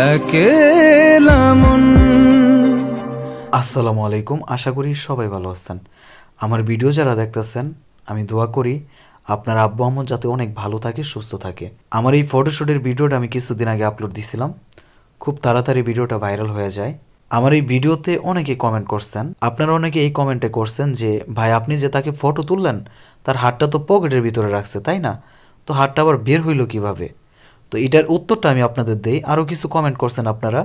একেলা মন। আসসালামু আলাইকুম, আশা করি সবাই ভালো আছেন। আমার ভিডিও যারা দেখতেছেন, আমি দোয়া করি আপনার আব্বু আম্মু যাতে অনেক ভালো থাকে, সুস্থ থাকে। আমার এই ফটোশ্যুটের ভিডিওটা আমি কিছুদিন আগে আপলোড দিছিলাম, খুব তাড়াতাড়ি ভিডিওটা ভাইরাল হয়ে যায়। আমার এই ভিডিওতে অনেকে কমেন্ট করছেন, আপনারা অনেকে এই কমেন্টে করছেন যে ভাই আপনি যে তাকে ফটো তুললেন তার হাতটা তো পকেটের ভিতরে রাখছে, তাই না? তো হাতটা আবার বের হইল কিভাবে? তো এটার উত্তরটা আমি আপনাদের দেই। আরও কিছু কমেন্ট করছেন আপনারা,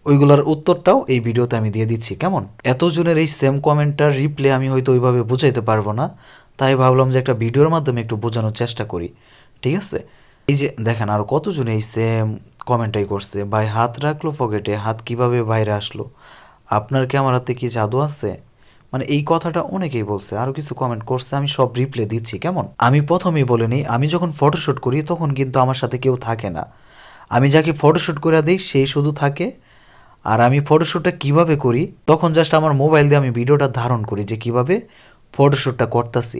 ওইগুলোর উত্তরটাও এই ভিডিওতে আমি দিয়ে দিচ্ছি। কেমন? এতজনের এই সেম কমেন্টটার রিপ্লে আমি হয়তো ওইভাবে বুঝাইতে পারবো না, তাই ভাবলাম যে একটা ভিডিওর মাধ্যমে একটু বোঝানোর চেষ্টা করি। ঠিক আছে? এই যে দেখেন আরও কতজন এই সেম কমেন্টটাই করছে, ভাই হাত রাখলো পকেটে, হাত কিভাবে বাইরে আসলো, আপনার কি আমার হাতে কি জাদু আছে? মানে এই কথাটা অনেকেই বলছে, আরও কিছু কমেন্ট করছে, আমি সব রিপ্লে দিচ্ছি। কেমন? আমি প্রথমেই বলে নিই, আমি যখন ফটোশ্যুট করি তখন কিন্তু আমার সাথে কেউ থাকে না। আমি যাকে ফটোশ্যুট করে দিই সেই শুধু থাকে। আর আমি ফটোশ্যুটটা কিভাবে করি তখন জাস্ট আমার মোবাইল দিয়ে আমি ভিডিওটা ধারণ করি যে কিভাবে ফটোশ্যুটটা করতেছি।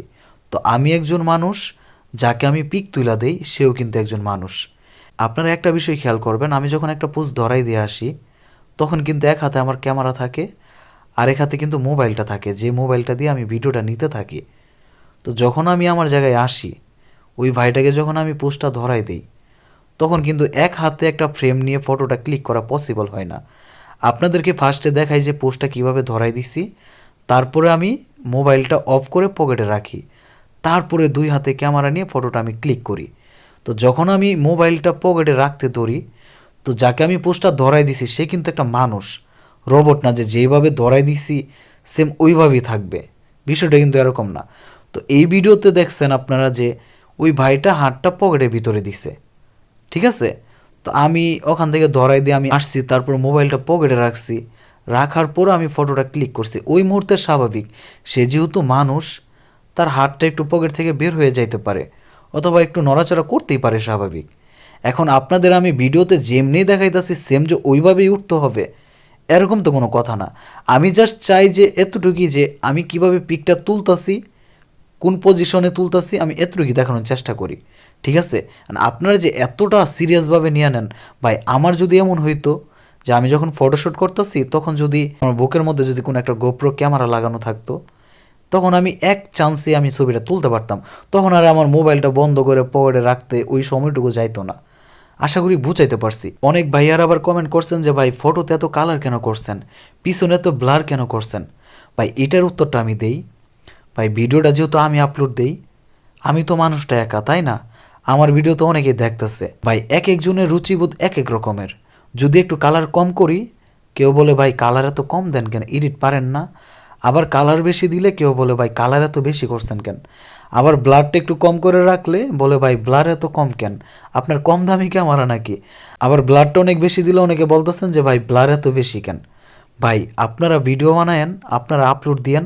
তো আমি একজন মানুষ, যাকে আমি পিক তুলা দেই সেও কিন্তু একজন মানুষ। আপনারা একটা বিষয় খেয়াল করবেন, আমি যখন একটা পোজ ধরাই দিয়ে আসি তখন কিন্তু এক হাতে আমার ক্যামেরা থাকে, আরেক হাতে কিন্তু মোবাইলটা থাকে, যে মোবাইলটা দিয়ে আমি ভিডিওটা নিতে থাকি। তো যখন আমি আমার জায়গায় আসি, ওই ভাইটাকে যখন আমি পোজটা ধরাই দিই তখন কিন্তু এক হাতে একটা ফ্রেম নিয়ে ফটোটা ক্লিক করা পসিবল হয় না। আপনাদেরকে ফার্স্টে দেখাই যে পোস্টটা কিভাবে ধরাই দিছি, তারপরে আমি মোবাইলটা অফ করে পকেটে রাখি, তারপরে দুই হাতে ক্যামেরা নিয়ে ফটোটা আমি ক্লিক করি। তো যখন আমি মোবাইলটা পকেটে রাখতে ধরি, তো যাকে আমি পোস্টটা ধরাই দিছি সে কিন্তু একটা মানুষ, রোবট না যে যেইভাবে ধরাই দিছি সেম ওইভাবেই থাকবে। বিষয়টা কিন্তু এরকম না। তো এই ভিডিওতে দেখছেন আপনারা যে ওই ভাইটা হাতটা পকেটের ভিতরে দিছে, ঠিক আছে? তো আমি ওখান থেকে ধরাই দিয়ে আমি আসছি, তারপর মোবাইলটা পকেটে রাখছি, রাখার পর আমি ফটোটা ক্লিক করছি। ওই মুহূর্তে স্বাভাবিক, সে যেহেতু মানুষ, তার হাতটা একটু পকেট থেকে বের হয়ে যাইতে পারে, অথবা একটু নড়াচড়া করতেই পারে, স্বাভাবিক। এখন আপনাদের আমি ভিডিওতে যেমনি দেখাইতেছি সেম যে ওইভাবেই উঠতে হবে এরকম তো কোনো কথা না। আমি জাস্ট চাই যে এতটুকুই যে আমি কিভাবে পিকটা তুলতাছি, কোন পজিশনে তুলতাছি, আমি এতটুকুই দেখানোর চেষ্টা করি। ঠিক আছে? আপনারা যে এতটা সিরিয়াসভাবে নিয়ে নেন, ভাই আমার যদি এমন হইতো যে আমি যখন ফটোশ্যুট করতেছি তখন যদি আমার বুকের মধ্যে যদি কোনো একটা গোপ্রো ক্যামেরা লাগানো থাকতো, তখন আমি এক চান্সে আমি ছবিটা তুলতে পারতাম, তখন আর আমার মোবাইলটা বন্ধ করে পকেটে রাখতে ওই সময়টুকু যাইতো না। আশা করি বুঝাইতে পারছি। অনেক ভাইয়ার আবার কমেন্ট করছেন যে ভাই ফটোতে এত কালার কেন করছেন, পিছনে এত ব্লার কেন করছেন। ভাই এটার উত্তরটা আমি দেই। ভাই ভিডিওটা যেহেতু আমি আপলোড দেই, আমি তো মানুষটা একা, তাই না? আমার ভিডিও তো অনেকেই দেখতেছে। ভাই এক একজনের রুচিবোধ এক এক রকমের। যদি একটু কালার কম করি, কেউ বলে ভাই কালার এত কম দেন কেন, এডিট পারেন না? আবার কালার বেশি দিলে কেউ বলে ভাই কালার এত বেশি করছেন কেন? আবার ব্লারটা একটু কম করে রাখলে বলে ভাই ব্লার এত কম কেন, আপনার কম দামি ক্যামেরা নাকি? আবার ব্লারটা অনেক বেশি দিলে অনেকে বলতেছেন যে ভাই ব্লার এত বেশি কেন। ভাই আপনারা ভিডিও বানায়েন, আপনারা আপলোড দিয়েন,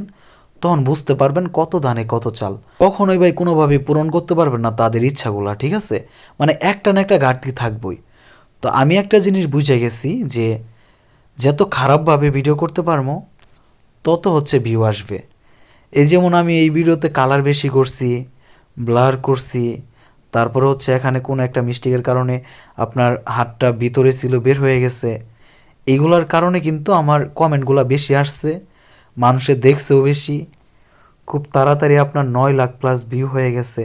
তখন বুঝতে পারবেন কত ধানে কত চাল। কখনোই ভাই কোনোভাবে পূরণ করতে পারবেন না তাদের ইচ্ছাগুলা, ঠিক আছে? মানে একটা না একটা ঘাটতি থাকবই। তো আমি একটা জিনিস বুঝে গেছি যে যত খারাপভাবে ভিডিও করতে পারবো তত হচ্ছে ভিউ আসবে। এই যেমন আমি এই ভিডিওতে কালার বেশি করছি, ব্লার করছি, তারপরে হচ্ছে এখানে কোনো একটা মিস্টেকের কারণে আপনার হাতটা ভিতরে ছিল বের হয়ে গেছে, এইগুলার কারণে কিন্তু আমার কমেন্টগুলো বেশি আসছে, মানুষে দেখছেও বেশি। খুব তাড়াতাড়ি আপনার 9 লাখ প্লাস ভিউ হয়ে গেছে,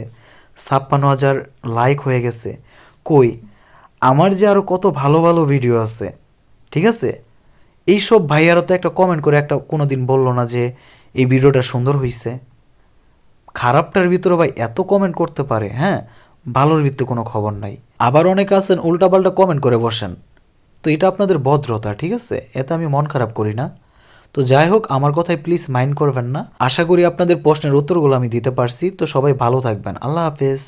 56,000 লাইক হয়ে গেছে। কই, আমার যে আরও কত ভালো ভালো ভিডিও আছে, ঠিক আছে? এইসব ভাইয়ারা তো একটা কমেন্ট করে একটা কোনো দিন বললো না যে এই ভিডিওটা সুন্দর হয়েছে। খারাপটার ভিতরে ভাই এত কমেন্ট করতে পারে, হ্যাঁ, ভালোর ভিত্তি কোনো খবর নাই। আবার অনেকে আছেন উল্টাপাল্টা কমেন্ট করে বসেন, তো এটা আপনাদের ভদ্রতা, ঠিক আছে? এতে আমি মন খারাপ করি না। তো যাই হোক, আমার কথায় প্লিজ মাইন্ড করবেন না। আশা করি আপনাদের প্রশ্নের উত্তরগুলো আমি দিতে পারছি। তো সবাই ভালো থাকবেন, আল্লাহ হাফেজ।